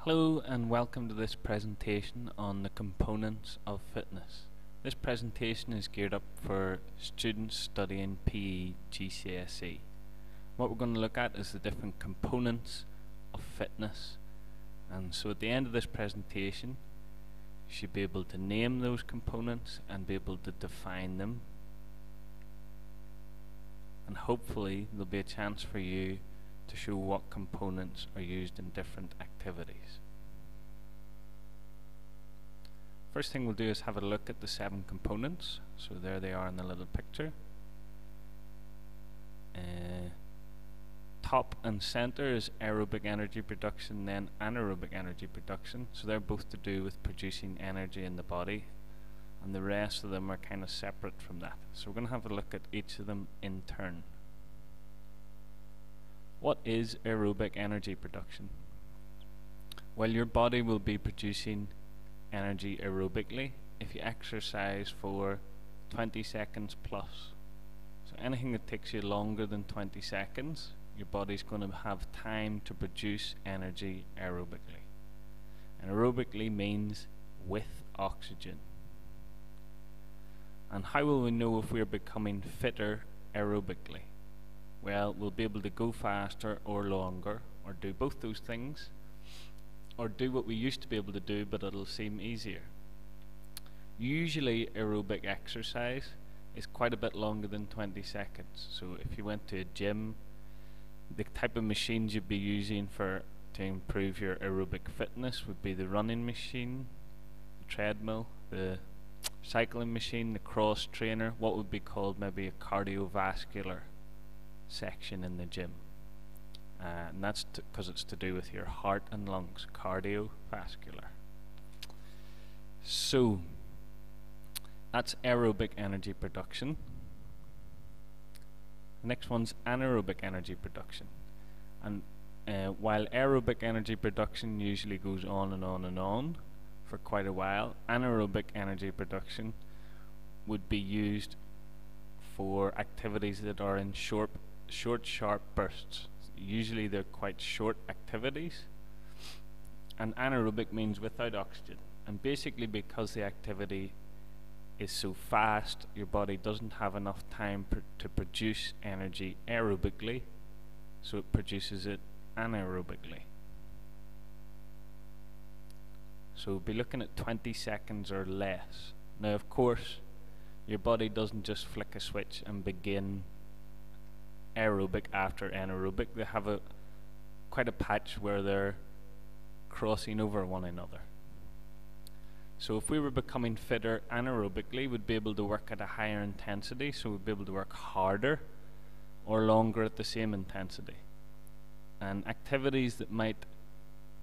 Hello and welcome to this presentation on the components of fitness. This presentation is geared up for students studying PE GCSE. What we're going to look at is the different components of fitness, and so at the end of this presentation you should be able to name those components and be able to define them, and hopefully there'll be a chance for you to show what components are used in different activities. First thing we'll do is have a look at the 7 components. So there they are in the little picture. Top and center is aerobic energy production, then anaerobic energy production. So they're both to do with producing energy in the body, and the rest of them are kind of separate from that. So we're going to have a look at each of them in turn. What is aerobic energy production? Well, your body will be producing energy aerobically if you exercise for 20 seconds plus. So anything that takes you longer than 20 seconds, your body's going to have time to produce energy aerobically. And aerobically means with oxygen. And how will we know if we're becoming fitter aerobically? Well, we'll be able to go faster or longer, or do both those things, or do what we used to be able to do but it'll seem easier. Usually aerobic exercise is quite a bit longer than 20 seconds. So if you went to a gym, the type of machines you'd be using to improve your aerobic fitness would be the running machine, the treadmill, the cycling machine, the cross trainer, what would be called maybe a cardiovascular section in the gym, and that's because it's to do with your heart and lungs, cardiovascular. So that's aerobic energy production. The next one's anaerobic energy production, and while aerobic energy production usually goes on and on and on for quite a while, anaerobic energy production would be used for activities that are in short sharp bursts. Usually they're quite short activities, and anaerobic means without oxygen, and basically because the activity is so fast your body doesn't have enough time to produce energy aerobically, so it produces it anaerobically. So we'll be looking at 20 seconds or less. Now of course your body doesn't just flick a switch and begin aerobic after anaerobic. They have quite a patch where they're crossing over one another. So if we were becoming fitter anaerobically, we'd be able to work at a higher intensity, so we'd be able to work harder or longer at the same intensity. And activities that might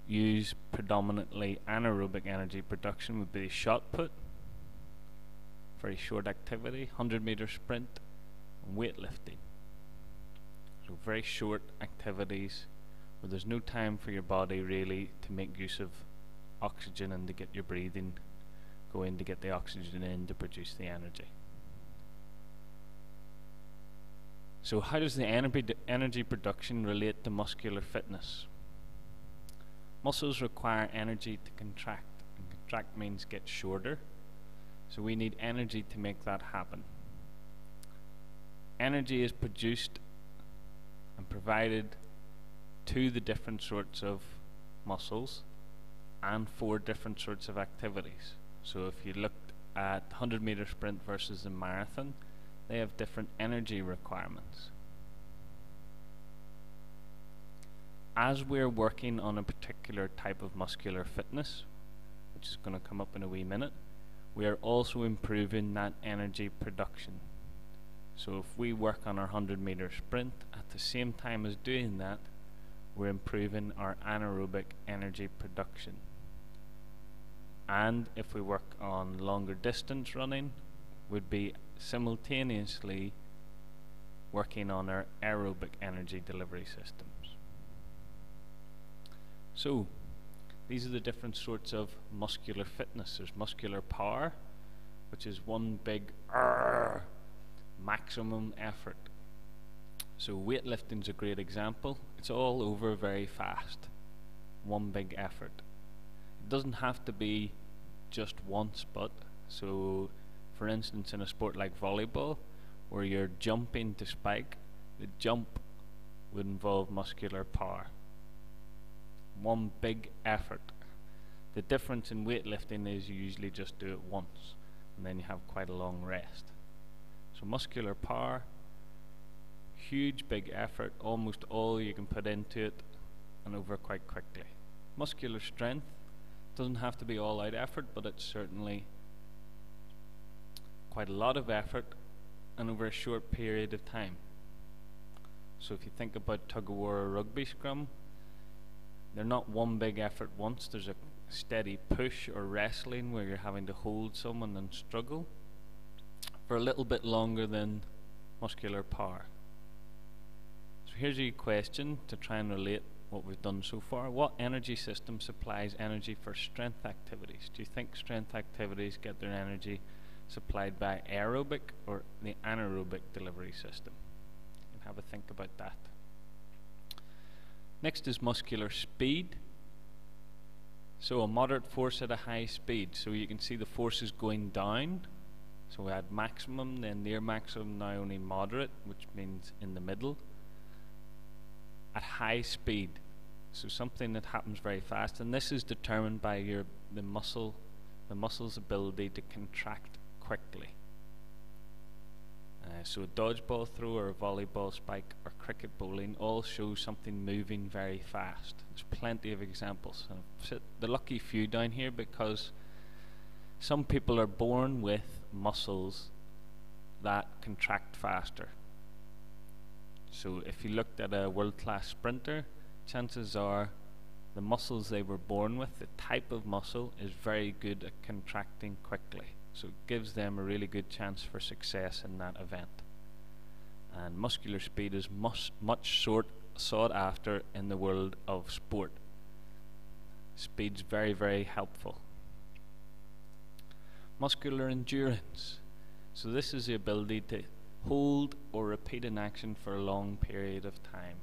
use predominantly anaerobic energy production would be shot put, very short activity, 100-meter sprint, and weightlifting. So very short activities where there's no time for your body really to make use of oxygen and to get your breathing going, to get the oxygen in to produce the energy. So how does the energy production relate to muscular fitness? Muscles require energy to contract, and contract means get shorter, so we need energy to make that happen. Energy is produced and provided to the different sorts of muscles and for different sorts of activities. So if you looked at 100-meter sprint versus a marathon, they have different energy requirements. As we're working on a particular type of muscular fitness, which is going to come up in a wee minute, we are also improving that energy production. So if we work on our 100-meter sprint, at the same time as doing that, we're improving our anaerobic energy production. And if we work on longer distance running, we'd be simultaneously working on our aerobic energy delivery systems. So these are the different sorts of muscular fitness. There's muscular power, which is one big maximum effort. So weightlifting is a great example. It's all over very fast, one big effort. It doesn't have to be just once, but so for instance in a sport like volleyball, where you're jumping to spike, the jump would involve muscular power. One big effort. The difference in weightlifting is you usually just do it once and then you have quite a long rest. So muscular power, huge big effort, almost all you can put into it and over quite quickly. Muscular strength doesn't have to be all out effort, but it's certainly quite a lot of effort and over a short period of time. So if you think about tug of war or rugby scrum, they're not one big effort once. There's a steady push, or wrestling where you're having to hold someone and struggle for a little bit longer than muscular power. So here's a question to try and relate what we've done so far. What energy system supplies energy for strength activities? Do you think strength activities get their energy supplied by aerobic or the anaerobic delivery system? You can have a think about that. Next is muscular speed. So a moderate force at a high speed. So you can see the forces going down. So we had maximum, then near maximum, now only moderate, which means in the middle. At high speed, so something that happens very fast, and this is determined by the muscle's ability to contract quickly. So a dodgeball throw or a volleyball spike or cricket bowling all show something moving very fast. There's plenty of examples. I've set the lucky few down here because some people are born with muscles that contract faster. So if you looked at a world-class sprinter, chances are the muscles they were born with, the type of muscle, is very good at contracting quickly. So it gives them a really good chance for success in that event. And muscular speed is much sought after in the world of sport. Speed's very, very helpful. Muscular endurance. So this is the ability to hold or repeat an action for a long period of time.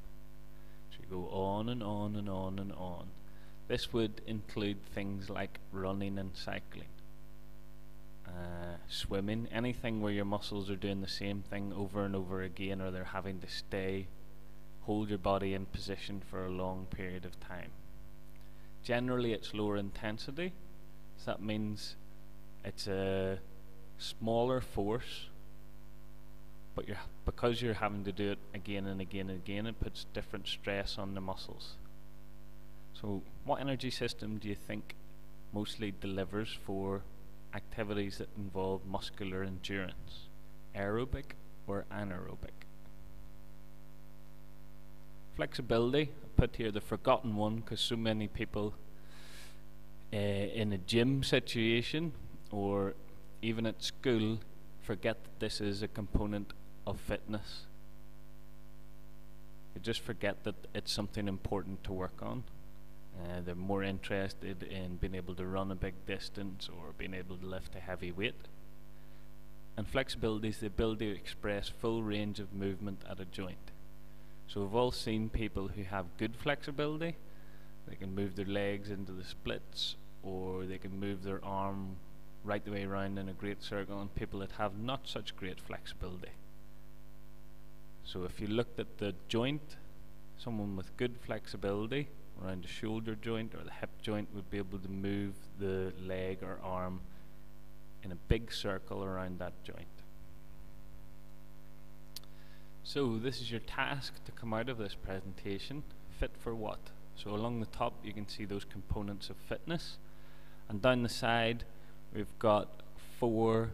So you go on and on and on and on. This would include things like running and cycling, swimming, anything where your muscles are doing the same thing over and over again, or they're having to hold your body in position for a long period of time. Generally it's lower intensity, so that means it's a smaller force, but because you're having to do it again and again and again, it puts different stress on the muscles. So what energy system do you think mostly delivers for activities that involve muscular endurance? Aerobic or anaerobic? Flexibility, I put here the forgotten one because so many people in a gym situation or even at school forget that this is a component of fitness. They just forget that it's something important to work on. They're more interested in being able to run a big distance or being able to lift a heavy weight. And flexibility is the ability to express full range of movement at a joint. So we've all seen people who have good flexibility. They can move their legs into the splits, or they can move their arm right the way around in a great circle, and people that have not such great flexibility. So if you looked at the joint, someone with good flexibility around the shoulder joint or the hip joint would be able to move the leg or arm in a big circle around that joint. So this is your task to come out of this presentation. Fit for what? So along the top you can see those components of fitness, and down the side we've got 4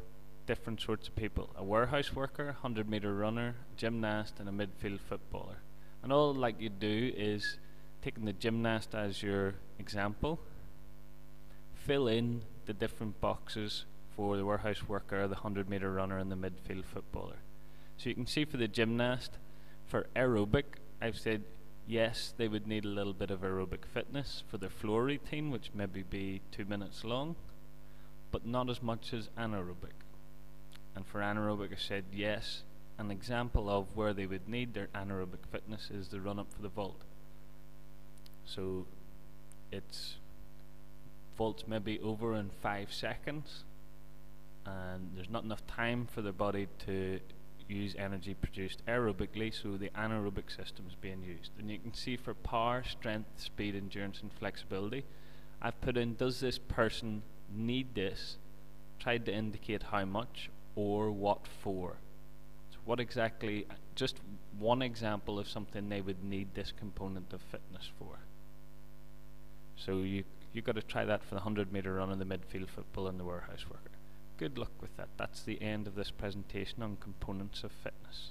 different sorts of people: a warehouse worker, 100-meter runner, gymnast, and a midfield footballer. And all like you do is, taking the gymnast as your example, fill in the different boxes for the warehouse worker, the 100-meter runner, and the midfield footballer. So you can see for the gymnast, for aerobic, I've said yes, they would need a little bit of aerobic fitness for their floor routine, which maybe be 2 minutes long, but not as much as anaerobic. And for anaerobic, I said yes, an example of where they would need their anaerobic fitness is the run up for the vault. So it's vaults maybe over in 5 seconds, and there's not enough time for their body to use energy produced aerobically, so the anaerobic system is being used. And you can see for power, strength, speed, endurance and flexibility, I've put in, does this person need this, tried to indicate how much or what for. So what exactly, just one example of something they would need this component of fitness for. So you got to try that for the 100-meter run and the midfield football and the warehouse worker. Good luck with that. That's the end of this presentation on components of fitness.